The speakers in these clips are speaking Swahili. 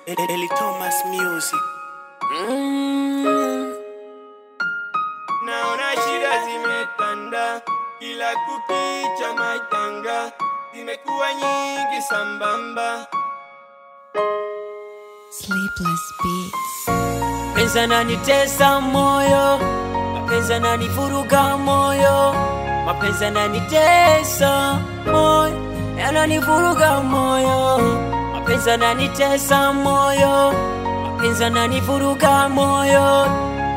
Eli Thomas Music. Naona shida zimetanda, kila kukicha majanga zimekuwa nyingi sambamba. Sleepless Beats. Mapenzi yananitesa moyo, mapenzi yananivuruga moyo, mapenzi yananitesa moyo, yananivuruga moyo, mapenzi yananitesa moyo, mapenzi yananivuruga moyo,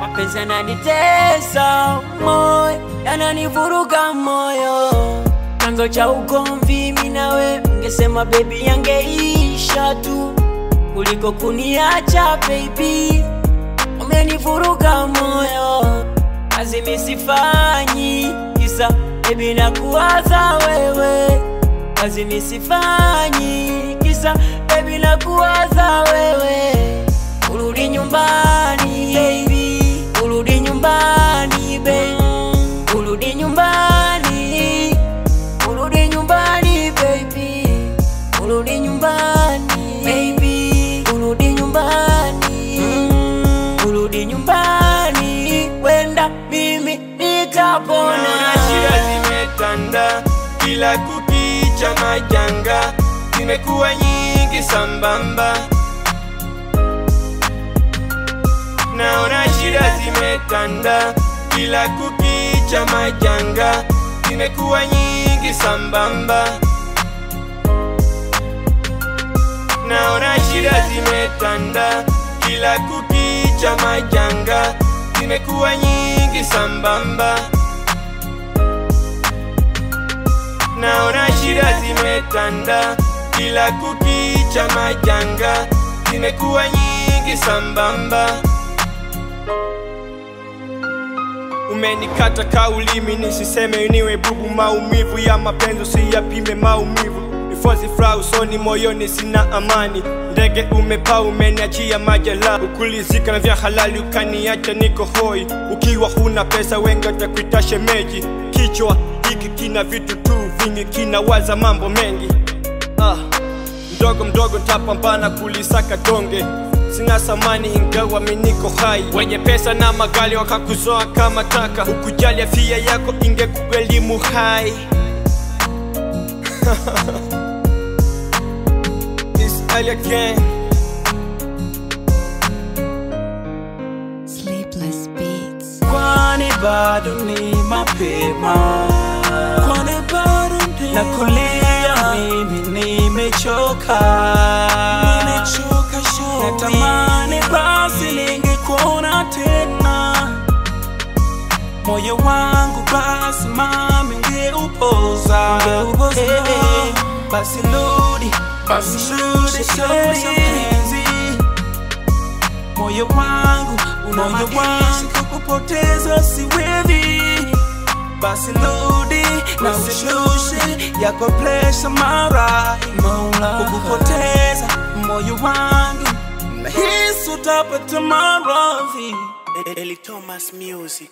mapenzi yananitesa moyo, yananivuruga moyo. Chanzo cha ugomvi mimi nawe, ungesema baby yangeisha tu kuliko kuniacha baby. Umenivuruga moyo, kazi mimi sifanyi, kisa baby nakuwaza wewe. Kazi mimi sifanyi, kisa baby nakuwaza wewe. Urudi nyumbani baby, urudi nyumbani baby, urudi nyumbani, urudi nyumbani baby, urudi nyumbani baby, urudi nyumbani, urudi nyumbani, wenda mimi nitapona. Naona shida zimetanda, kila kukicha majanga zimekuwa nyingi sambamba. Naona shida zimetanda, kila kukicha majanga zimekuwa nyingi sambamba. Naona shida zimetanda, kila kukicha majanga zimekuwa nyingi sambamba. Naona shida zimetanda, kila kukicha majanga zimekuwa nyingi sambamba. Umenikata kaulimi nisiseme niwe bubu, maumivu ya mapenzi usiyapime maumivu. Nifozi furaha usoni, moyoni sina amani. Ndege umepaa umeniachia majala, ukulizika na vya halali ukaniacha niko hoi. Ukiwa huna pesa wengi watakuita shemeji. Kichwa hiki kina vitu tu vingi, kinawaza mambo mengi. Mdogo mdogo ntapambana kulisaka donge. Sina samani ingawa mimi niko hai. Wenye pesa na magali wakakuzoa kama taka, ukujali afya yako ingekugharimu hai. It's Ali again. Sleepless Beats. Kwani bado ni mapema, kwani bado na kulia mimi nimechoka, natamani basi ningekuona tena. Moyo wangu basi mami ungeupoza, basi rudi, basi rudi penzi. Moyo wangu unamaanisha kukupoteza siwezi, basi rudi na ushushe yako pressure mara Mola. Kukupoteza moyo wangu nahisi utapata maradhi. Eli Thomas Music.